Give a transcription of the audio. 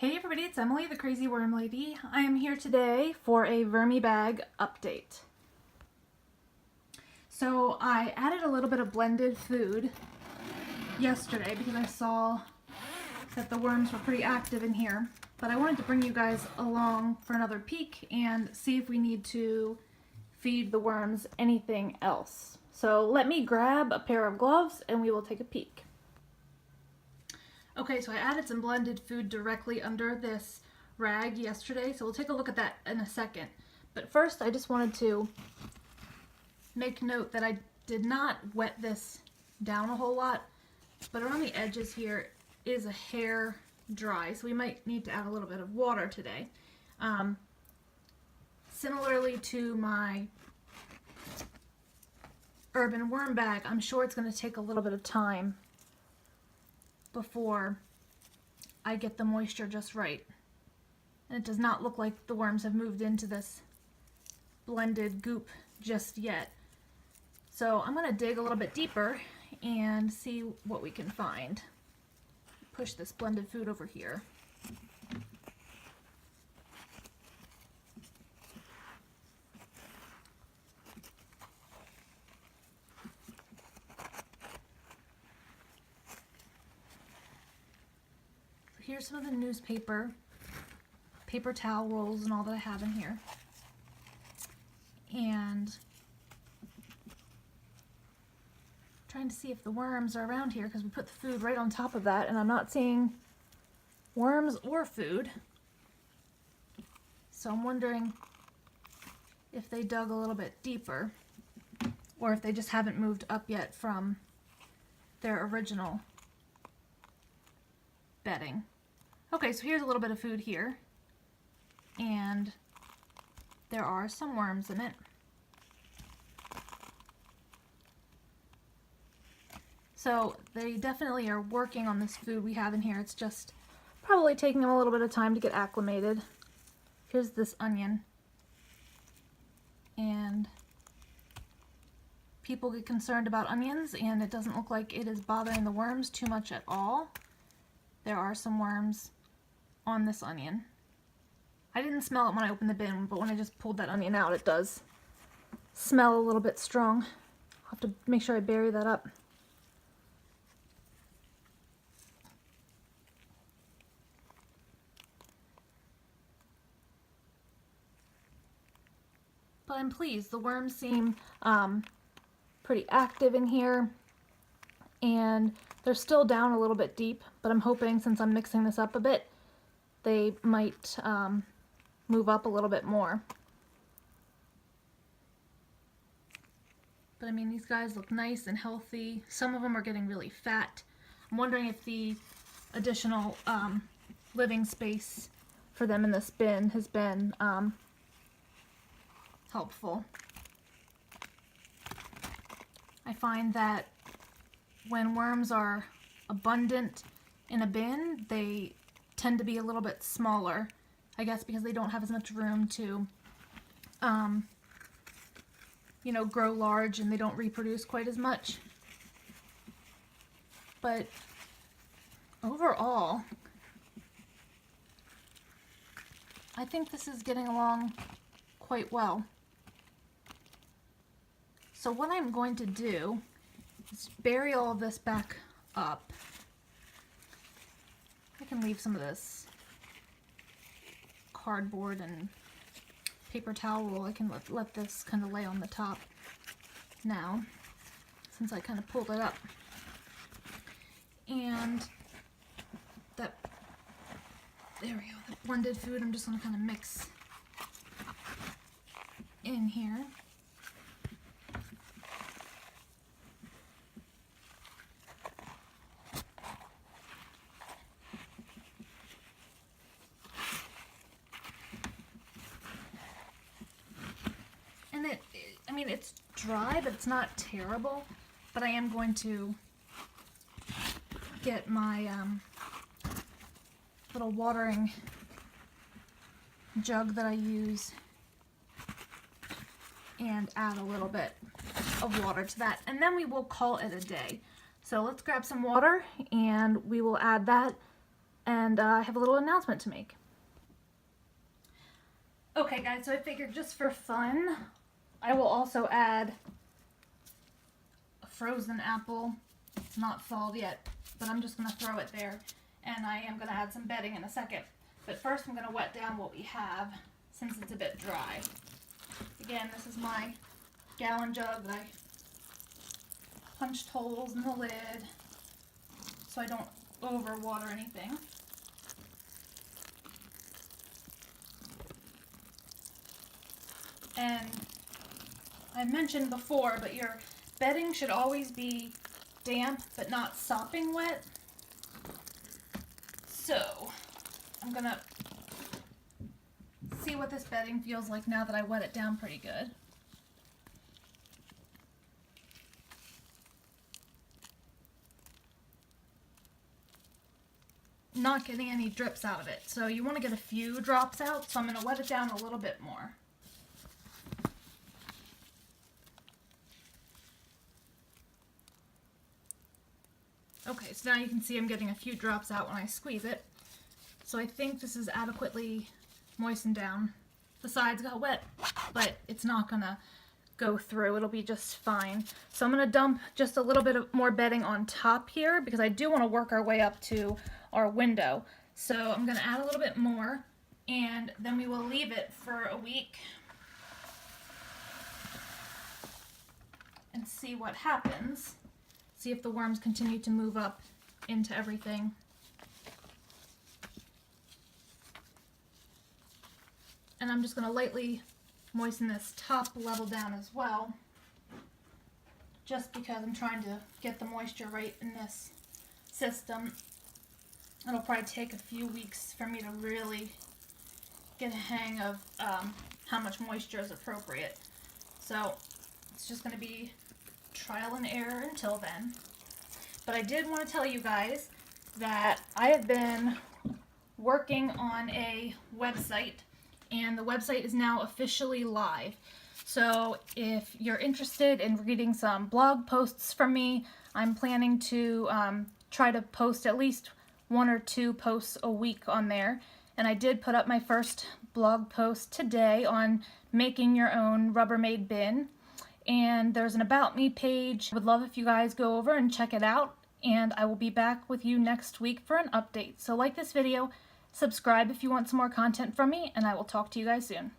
Hey everybody, it's Emily, the Crazy Worm Lady. I am here today for a VermiBag update. So I added a little bit of blended food yesterday because I saw that the worms were pretty active in here. But I wanted to bring you guys along for another peek and see if we need to feed the worms anything else. So let me grab a pair of gloves and we will take a peek. Okay, so I added some blended food directly under this rag yesterday, so we'll take a look at that in a second. But first, I just wanted to make note that I did not wet this down a whole lot, but around the edges here is a hair dry, so we might need to add a little bit of water today. Similarly to my urban worm bag, I'm sure it's going to take a little bit of time before I get the moisture just right. And it does not look like the worms have moved into this blended goop just yet. So I'm going to dig a little bit deeper and see what we can find. Push this blended food over here. Here's some of the newspaper, paper towel rolls and all that I have in here. And trying to see if the worms are around here because we put the food right on top of that and I'm not seeing worms or food. So I'm wondering if they dug a little bit deeper or if they just haven't moved up yet from their original bedding. Okay, so here's a little bit of food here, and there are some worms in it. So they definitely are working on this food we have in here. It's just probably taking them a little bit of time to get acclimated. Here's this onion. And people get concerned about onions, and it doesn't look like it is bothering the worms too much at all. There are some worms on this onion. I didn't smell it when I opened the bin, but when I just pulled that onion out, it does smell a little bit strong. I'll have to make sure I bury that up. But I'm pleased. The worms seem pretty active in here, and they're still down a little bit deep, but I'm hoping since I'm mixing this up a bit, they might move up a little bit more. But I mean, these guys look nice and healthy. Some of them are getting really fat. I'm wondering if the additional living space for them in this bin has been helpful. I find that when worms are abundant in a bin, they tend to be a little bit smaller, I guess because they don't have as much room to, you know, grow large, and they don't reproduce quite as much. But overall, I think this is getting along quite well. So what I'm going to do is bury all of this back up. I can leave some of this cardboard and paper towel roll. I can let this kind of lay on the top now, since I kind of pulled it up. And that, there we go, the blended food I'm just going to kind of mix in here. And I mean, it's dry, but it's not terrible. But I am going to get my little watering jug that I use and add a little bit of water to that. And then we will call it a day. So let's grab some water and we will add that and I have a little announcement to make. Okay guys, so I figured just for fun, I will also add a frozen apple. It's not thawed yet, but I'm just going to throw it there, and I am going to add some bedding in a second. But first I'm going to wet down what we have since it's a bit dry. Again, this is my gallon jug that I punched holes in the lid so I don't overwater anything. And I mentioned before, but your bedding should always be damp but not sopping wet. So I'm gonna see what this bedding feels like now that I wet it down pretty good. Not getting any drips out of it, so you want to get a few drops out, so I'm going to wet it down a little bit more. Okay, so now you can see I'm getting a few drops out when I squeeze it. So I think this is adequately moistened down. The sides got wet, but it's not going to go through. It'll be just fine. So I'm going to dump just a little bit of more bedding on top here because I do want to work our way up to our window. So I'm going to add a little bit more, and then we will leave it for a week and see what happens. See if the worms continue to move up into everything. And I'm just going to lightly moisten this top level down as well, just because I'm trying to get the moisture right in this system. It'll probably take a few weeks for me to really get a hang of how much moisture is appropriate. So it's just going to be trial and error until then. But I did want to tell you guys that I have been working on a website, and the website is now officially live. So if you're interested in reading some blog posts from me, I'm planning to try to post at least 1 or 2 posts a week on there. And I did put up my first blog post today on making your own Rubbermaid bin. And there's an About Me page. I would love if you guys go over and check it out. And I will be back with you next week for an update. So like this video, subscribe if you want some more content from me, and I will talk to you guys soon.